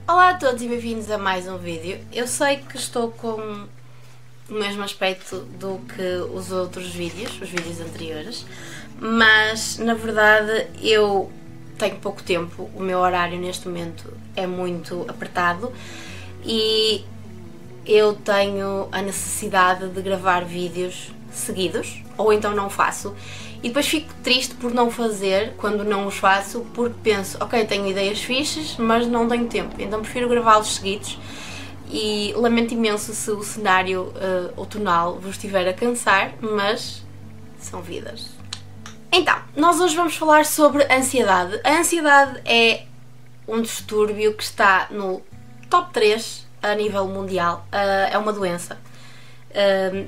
Olá a todos e bem-vindos a mais um vídeo. Eu sei que estou com o mesmo aspecto do que os outros vídeos, os vídeos anteriores, mas na verdade eu tenho pouco tempo, o meu horário neste momento é muito apertado e eu tenho a necessidade de gravar vídeos seguidos, ou então não faço. E depois fico triste por não fazer quando não os faço, porque penso, ok, tenho ideias fixes, mas não tenho tempo, então prefiro gravá-los seguidos. E lamento imenso se o cenário outonal vos estiver a cansar, mas são vidas. Então, nós hoje vamos falar sobre ansiedade. A ansiedade é um distúrbio que está no top 3 a nível mundial, é uma doença.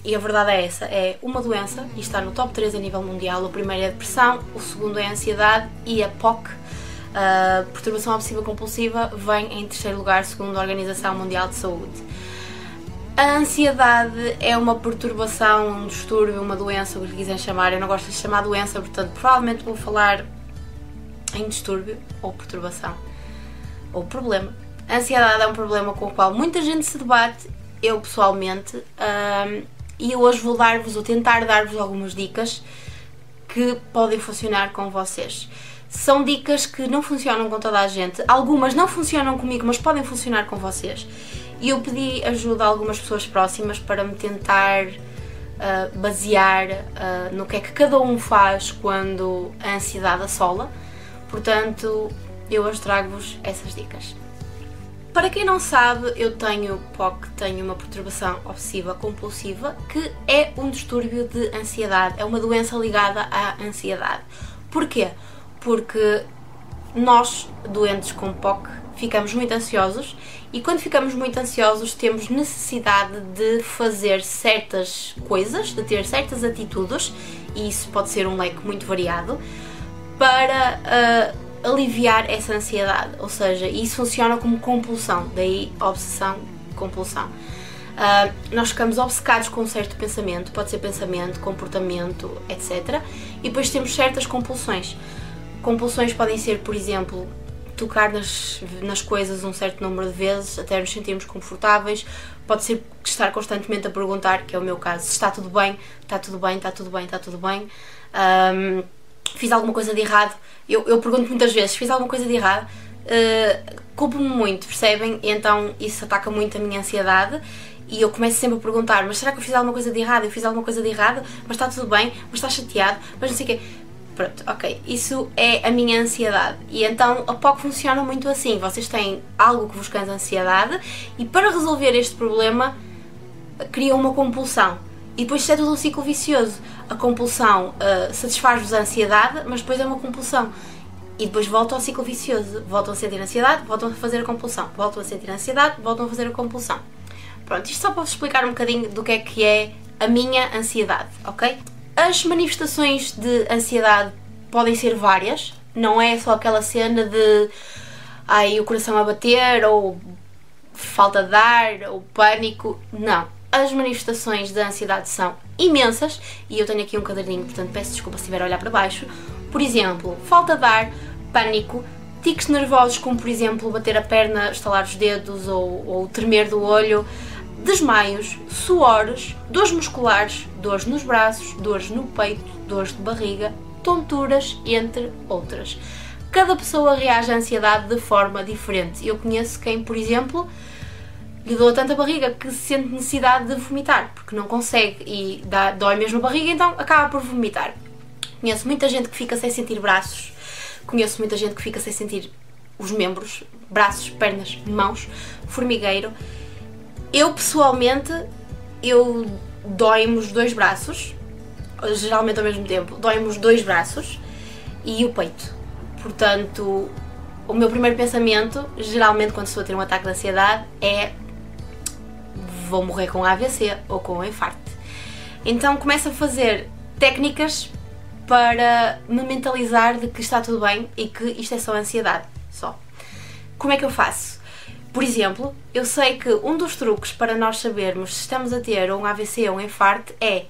E a verdade é essa, é uma doença e está no top 3 a nível mundial. O primeiro é a depressão, o segundo é a ansiedade e a POC, perturbação obsessiva compulsiva, vem em terceiro lugar segundo a Organização Mundial de Saúde. A ansiedade é uma perturbação, um distúrbio, uma doença, o que lhe quiserem chamar. Eu não gosto de chamar doença, portanto provavelmente vou falar em distúrbio ou perturbação ou problema. A ansiedade é um problema com o qual muita gente se debate, eu pessoalmente, e eu hoje vou tentar dar-vos algumas dicas que podem funcionar com vocês. São dicas que não funcionam com toda a gente, algumas não funcionam comigo, mas podem funcionar com vocês. E eu pedi ajuda a algumas pessoas próximas para me tentar basear no que é que cada um faz quando a ansiedade assola. Portanto, eu hoje trago-vos essas dicas. Para quem não sabe, eu tenho POC, tenho uma perturbação obsessiva compulsiva, que é um distúrbio de ansiedade, é uma doença ligada à ansiedade. Porquê? Porque nós, doentes com POC, ficamos muito ansiosos e quando ficamos muito ansiosos temos necessidade de fazer certas coisas, de ter certas atitudes, e isso pode ser um leque muito variado, para aliviar essa ansiedade, ou seja, isso funciona como compulsão, daí obsessão, compulsão. Nós ficamos obcecados com um certo pensamento, pode ser pensamento, comportamento, etc. E depois temos certas compulsões. Compulsões podem ser, por exemplo, tocar nas coisas um certo número de vezes até nos sentirmos confortáveis. Pode ser estar constantemente a perguntar, que é o meu caso, se está tudo bem, está tudo bem, está tudo bem, está tudo bem. Fiz alguma coisa de errado. Eu pergunto muitas vezes, fiz alguma coisa de errado, culpo-me muito, percebem? E então isso ataca muito a minha ansiedade e eu começo sempre a perguntar, mas será que eu fiz alguma coisa de errado? Eu fiz alguma coisa de errado, mas está tudo bem, mas está chateado, mas não sei o quê. Pronto, ok, isso é a minha ansiedade. E então a POC funciona muito assim, vocês têm algo que vos causa ansiedade e para resolver este problema criam uma compulsão. E depois isto é tudo um ciclo vicioso. A compulsão satisfaz-vos a ansiedade, mas depois é uma compulsão. E depois voltam ao ciclo vicioso. Voltam a sentir ansiedade, voltam a fazer a compulsão. Voltam a sentir ansiedade, voltam a fazer a compulsão. Pronto, isto só para vos explicar um bocadinho do que é a minha ansiedade, ok? As manifestações de ansiedade podem ser várias. Não é só aquela cena de o coração a bater, ou falta de ar, ou pânico. Não. As manifestações da ansiedade são imensas e eu tenho aqui um caderninho, portanto peço desculpa se estiver a olhar para baixo. Por exemplo, falta de ar, pânico, tiques nervosos como por exemplo bater a perna, estalar os dedos ou tremer do olho, desmaios, suores, dores musculares, dores nos braços, dores no peito, dores de barriga, tonturas, entre outras. Cada pessoa reage à ansiedade de forma diferente. Eu conheço quem, por exemplo, lhe dou tanta barriga que sente necessidade de vomitar, porque não consegue e dói mesmo a barriga, então acaba por vomitar. Conheço muita gente que fica sem sentir braços, conheço muita gente que fica sem sentir os membros, braços, pernas, mãos, formigueiro. Eu pessoalmente, dói-me os dois braços, geralmente ao mesmo tempo, dói-me os dois braços e o peito. Portanto, o meu primeiro pensamento, geralmente quando estou a ter um ataque de ansiedade, é vou morrer com AVC ou com um infarto. Então começo a fazer técnicas para me mentalizar de que está tudo bem e que isto é só ansiedade, só. Como é que eu faço? Por exemplo, eu sei que um dos truques para nós sabermos se estamos a ter um AVC ou um infarto é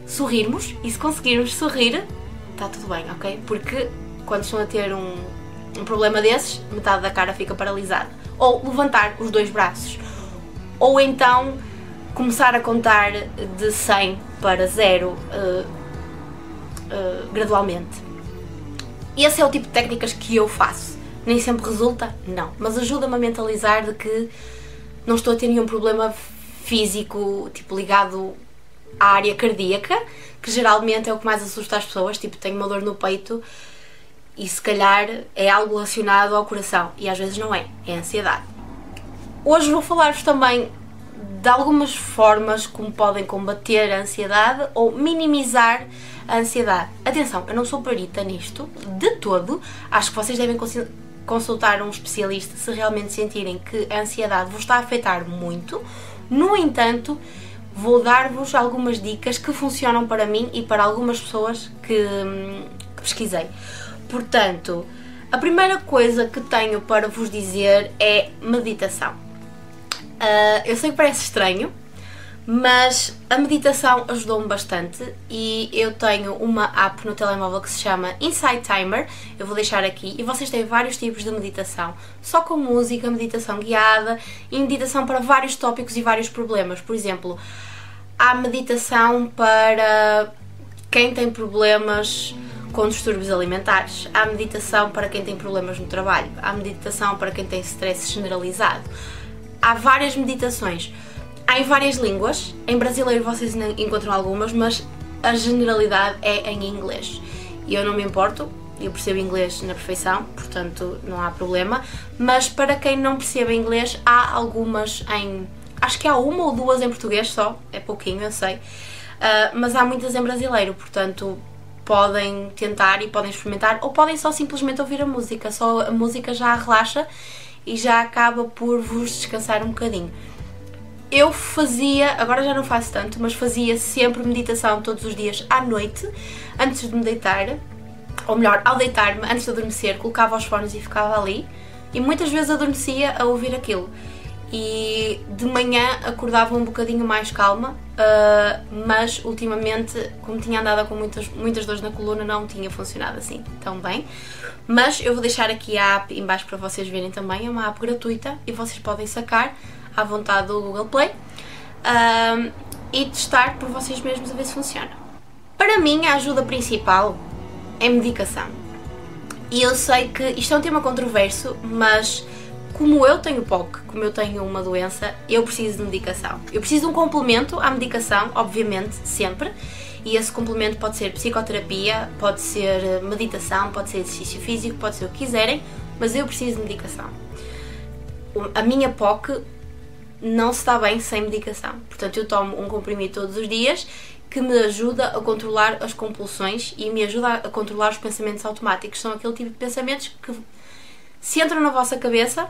sorrirmos, e se conseguirmos sorrir, está tudo bem, ok? Porque quando estão a ter um problema desses, metade da cara fica paralisada. ou levantar os 2 braços, ou então começar a contar de 100 para 0 gradualmente. Esse é o tipo de técnicas que eu faço. Nem sempre resulta? Não. Mas ajuda-me a mentalizar de que não estou a ter nenhum problema físico, tipo, ligado à área cardíaca, que geralmente é o que mais assusta as pessoas, tipo, tenho uma dor no peito e se calhar é algo relacionado ao coração. E às vezes não é. É ansiedade. Hoje vou falar-vos também de algumas formas como podem combater a ansiedade ou minimizar a ansiedade. Atenção, eu não sou perita nisto, de todo. Acho que vocês devem consultar um especialista se realmente sentirem que a ansiedade vos está a afetar muito. No entanto, vou dar-vos algumas dicas que funcionam para mim e para algumas pessoas que pesquisei. Portanto, a primeira coisa que tenho para vos dizer é meditação. Eu sei que parece estranho, mas a meditação ajudou-me bastante e eu tenho uma app no telemóvel que se chama Insight Timer, eu vou deixar aqui, e vocês têm vários tipos de meditação, só com música, meditação guiada e meditação para vários tópicos e vários problemas. Por exemplo, há meditação para quem tem problemas com distúrbios alimentares, há meditação para quem tem problemas no trabalho, há meditação para quem tem stress generalizado. Há várias meditações, há em várias línguas, em brasileiro vocês encontram algumas, mas a generalidade é em inglês. E eu não me importo, eu percebo inglês na perfeição, portanto não há problema, mas para quem não percebe inglês há algumas em... acho que há uma ou duas em português só, é pouquinho, eu sei, mas há muitas em brasileiro, portanto podem tentar e podem experimentar, ou podem só simplesmente ouvir a música, só a música já relaxa e já acaba por vos descansar um bocadinho. Eu fazia, agora já não faço tanto, mas fazia sempre meditação todos os dias à noite, antes de me deitar, ou melhor, ao deitar-me, antes de adormecer, colocava os fones e ficava ali, e muitas vezes adormecia a ouvir aquilo. E de manhã acordava um bocadinho mais calma, mas ultimamente, como tinha andado com muitas dores na coluna, não tinha funcionado assim tão bem. Mas eu vou deixar aqui a app em baixo para vocês verem também, é uma app gratuita e vocês podem sacar à vontade do Google Play e testar por vocês mesmos a ver se funciona. Para mim, a ajuda principal é medicação. E eu sei que isto é um tema controverso, mas como eu tenho POC, como eu tenho uma doença, eu preciso de medicação. Eu preciso de um complemento à medicação, obviamente, sempre. E esse complemento pode ser psicoterapia, pode ser meditação, pode ser exercício físico, pode ser o que quiserem, mas eu preciso de medicação. A minha POC não se está bem sem medicação. Portanto, eu tomo um comprimido todos os dias que me ajuda a controlar as compulsões e me ajuda a controlar os pensamentos automáticos. São aquele tipo de pensamentos que, se entram na vossa cabeça,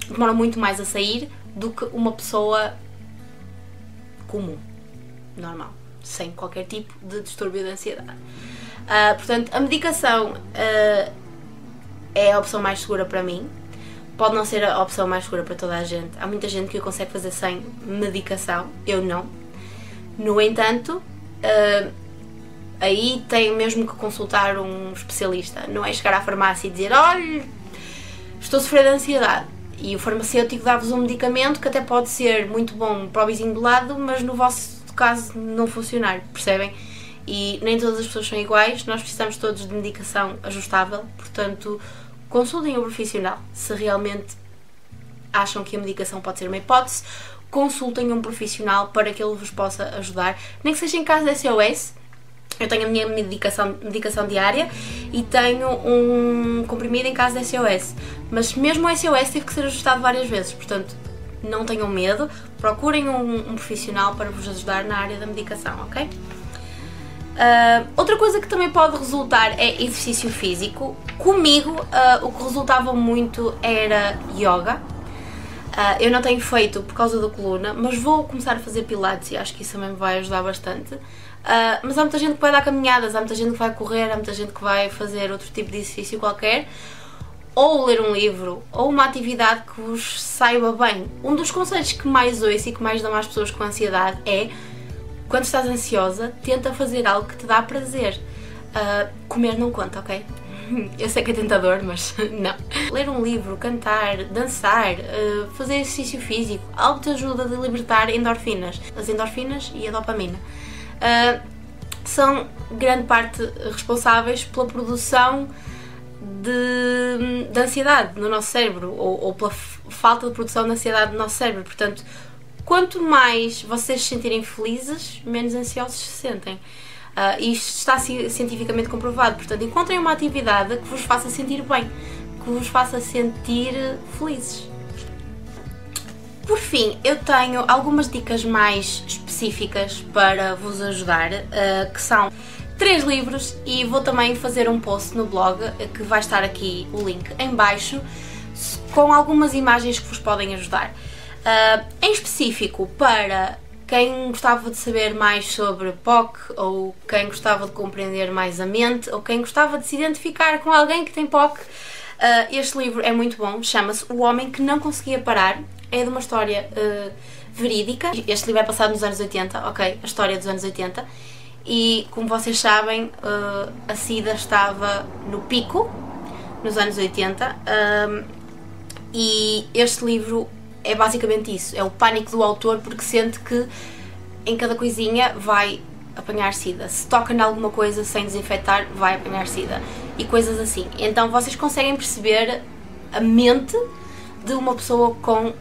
demoram muito mais a sair do que uma pessoa comum, normal, sem qualquer tipo de distúrbio de ansiedade. Portanto, a medicação é a opção mais segura para mim. Pode não ser a opção mais segura para toda a gente. Há muita gente que o consegue fazer sem medicação, eu não. No entanto, aí tem mesmo que consultar um especialista. Não é chegar à farmácia e dizer: olha, estou a sofrer de ansiedade. E o farmacêutico dá-vos um medicamento que até pode ser muito bom para o vizinho do lado, mas no vosso caso não funcionar, percebem? E nem todas as pessoas são iguais, nós precisamos todos de medicação ajustável, portanto, consultem um profissional. Se realmente acham que a medicação pode ser uma hipótese, consultem um profissional para que ele vos possa ajudar, nem que seja em caso de SOS. Eu tenho a minha medicação diária e tenho um comprimido em caso de SOS, mas mesmo o SOS teve que ser ajustado várias vezes, portanto não tenham medo, procurem um profissional para vos ajudar na área da medicação, ok? Outra coisa que também pode resultar é exercício físico. Comigo o que resultava muito era yoga. Eu não tenho feito por causa da coluna, mas vou começar a fazer pilates e acho que isso também me vai ajudar bastante. Mas há muita gente que vai dar caminhadas, há muita gente que vai correr, há muita gente que vai fazer outro tipo de exercício qualquer, ou ler um livro, ou uma atividade que vos saiba bem. Um dos conselhos que mais ouço e que mais dão às pessoas com ansiedade é: quando estás ansiosa, tenta fazer algo que te dá prazer. Comer não conta, ok? Eu sei que é tentador, mas não. Ler um livro, cantar, dançar, fazer exercício físico, algo te ajuda a libertar endorfinas. As endorfinas e a dopamina são grande parte responsáveis pela produção de ansiedade no nosso cérebro, ou pela falta de produção de ansiedade no nosso cérebro. Portanto, quanto mais vocês se sentirem felizes, menos ansiosos se sentem. Isto está cientificamente comprovado. Portanto, encontrem uma atividade que vos faça sentir bem, que vos faça sentir felizes. Por fim, eu tenho algumas dicas mais específicas para vos ajudar, que são 3 livros, e vou também fazer um post no blog, que vai estar aqui o link em baixo, com algumas imagens que vos podem ajudar. Em específico, para quem gostava de saber mais sobre POC, ou quem gostava de compreender mais a mente, ou quem gostava de se identificar com alguém que tem POC, este livro é muito bom, chama-se O Homem que Não Conseguia Parar, é de uma história verídica. Este livro é passado nos anos 80, ok? A história dos anos 80, e como vocês sabem, a SIDA estava no pico nos anos 80, e este livro é basicamente isso, é o pânico do autor, porque sente que em cada coisinha vai apanhar SIDA. Se toca em alguma coisa sem desinfetar, vai apanhar SIDA. E coisas assim. Então vocês conseguem perceber a mente de uma pessoa com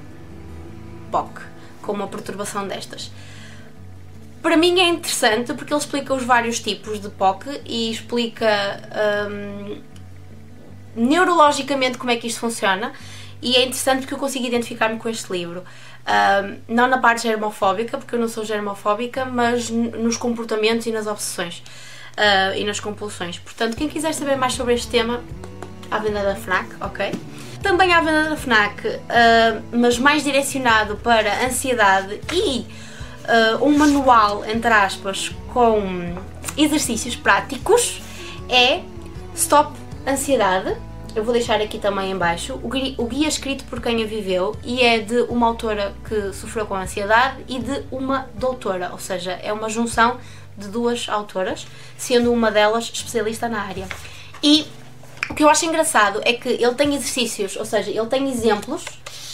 POC, com uma perturbação destas. Para mim é interessante porque ele explica os vários tipos de POC e explica neurologicamente como é que isto funciona. E é interessante porque eu consigo identificar-me com este livro. Não na parte germofóbica, porque eu não sou germofóbica, mas nos comportamentos e nas obsessões e nas compulsões. Portanto, quem quiser saber mais sobre este tema, à venda da FNAC, ok? Também à venda da FNAC, mas mais direcionado para ansiedade, e um manual, entre aspas, com exercícios práticos, é Stop Ansiedade. Eu vou deixar aqui também em baixo o guia escrito por quem a viveu, e é de uma autora que sofreu com ansiedade e de uma doutora, ou seja, é uma junção de 2 autoras, sendo uma delas especialista na área. E o que eu acho engraçado é que ele tem exercícios, ou seja, ele tem exemplos,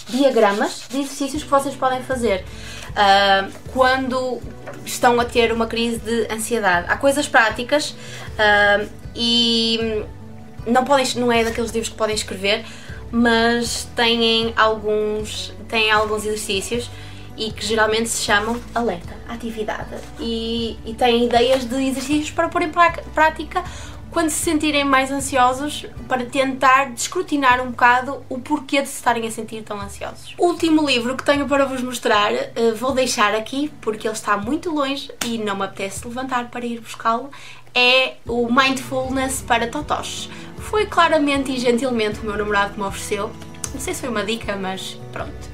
diagramas de exercícios que vocês podem fazer quando estão a ter uma crise de ansiedade. Há coisas práticas e não é daqueles livros que podem escrever, mas têm alguns exercícios, e que geralmente se chamam alerta, atividade, e têm ideias de exercícios para pôr em prática quando se sentirem mais ansiosos, para tentar descortinar um bocado o porquê de se estarem a sentir tão ansiosos. O último livro que tenho para vos mostrar, vou deixar aqui porque ele está muito longe e não me apetece levantar para ir buscá-lo, é o Mindfulness para Totós. Foi claramente e gentilmente o meu namorado que me ofereceu. Não sei se foi uma dica, mas pronto.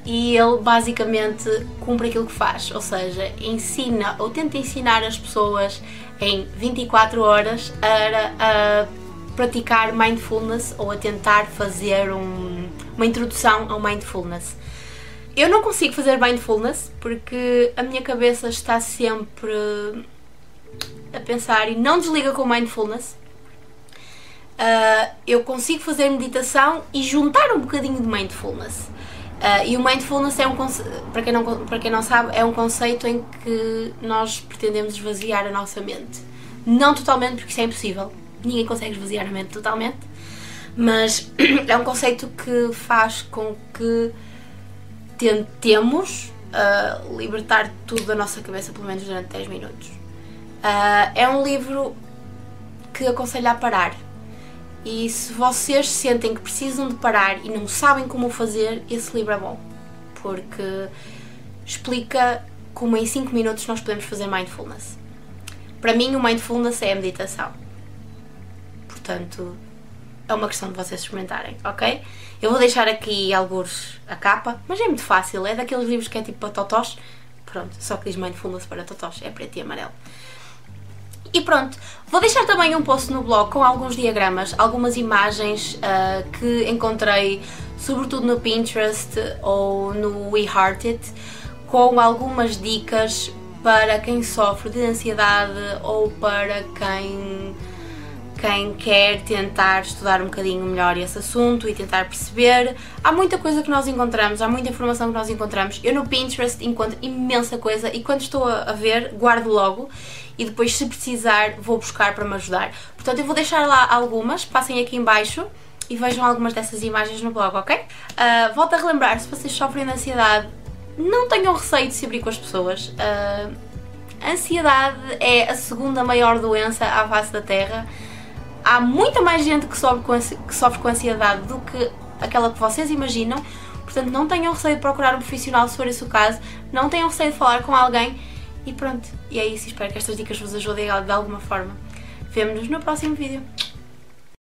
E ele basicamente cumpre aquilo que faz, ou seja, ensina ou tenta ensinar as pessoas em 24 horas a praticar mindfulness, ou a tentar fazer uma introdução ao mindfulness. Eu não consigo fazer mindfulness porque a minha cabeça está sempre a pensar e não desliga com mindfulness. Eu consigo fazer meditação e juntar um bocadinho de mindfulness. E o mindfulness é para quem não sabe, é um conceito em que nós pretendemos esvaziar a nossa mente. Não totalmente, porque isso é impossível. Ninguém consegue esvaziar a mente totalmente. Mas é um conceito que faz com que tentemos libertar tudo da nossa cabeça, pelo menos durante 10 minutos. É um livro que aconselho a parar. E se vocês sentem que precisam de parar e não sabem como fazer, esse livro é bom, porque explica como em 5 minutos nós podemos fazer mindfulness. Para mim, o mindfulness é a meditação. Portanto, é uma questão de vocês experimentarem, ok? Eu vou deixar aqui alguns a capa, mas é muito fácil, é daqueles livros que é tipo para totós. Pronto, só que diz mindfulness para totós, é preto e amarelo. E pronto, vou deixar também um post no blog com alguns diagramas, algumas imagens que encontrei, sobretudo no Pinterest ou no WeHeartIt, com algumas dicas para quem sofre de ansiedade ou para quem quer tentar estudar um bocadinho melhor esse assunto e tentar perceber. Há muita coisa que nós encontramos, há muita informação que nós encontramos. Eu no Pinterest encontro imensa coisa e quando estou a ver, guardo logo e depois, se precisar, vou buscar para me ajudar. Portanto, eu vou deixar lá algumas, passem aqui em baixo e vejam algumas dessas imagens no blog, ok? Volto a relembrar, se vocês sofrem de ansiedade, não tenham receio de se abrir com as pessoas. A ansiedade é a segunda maior doença à face da Terra. Há muita mais gente que sofre com ansiedade do que aquela que vocês imaginam. Portanto, não tenham receio de procurar um profissional se for esse o caso. Não tenham receio de falar com alguém. E pronto, e é isso. Espero que estas dicas vos ajudem de alguma forma. Vemo-nos no próximo vídeo.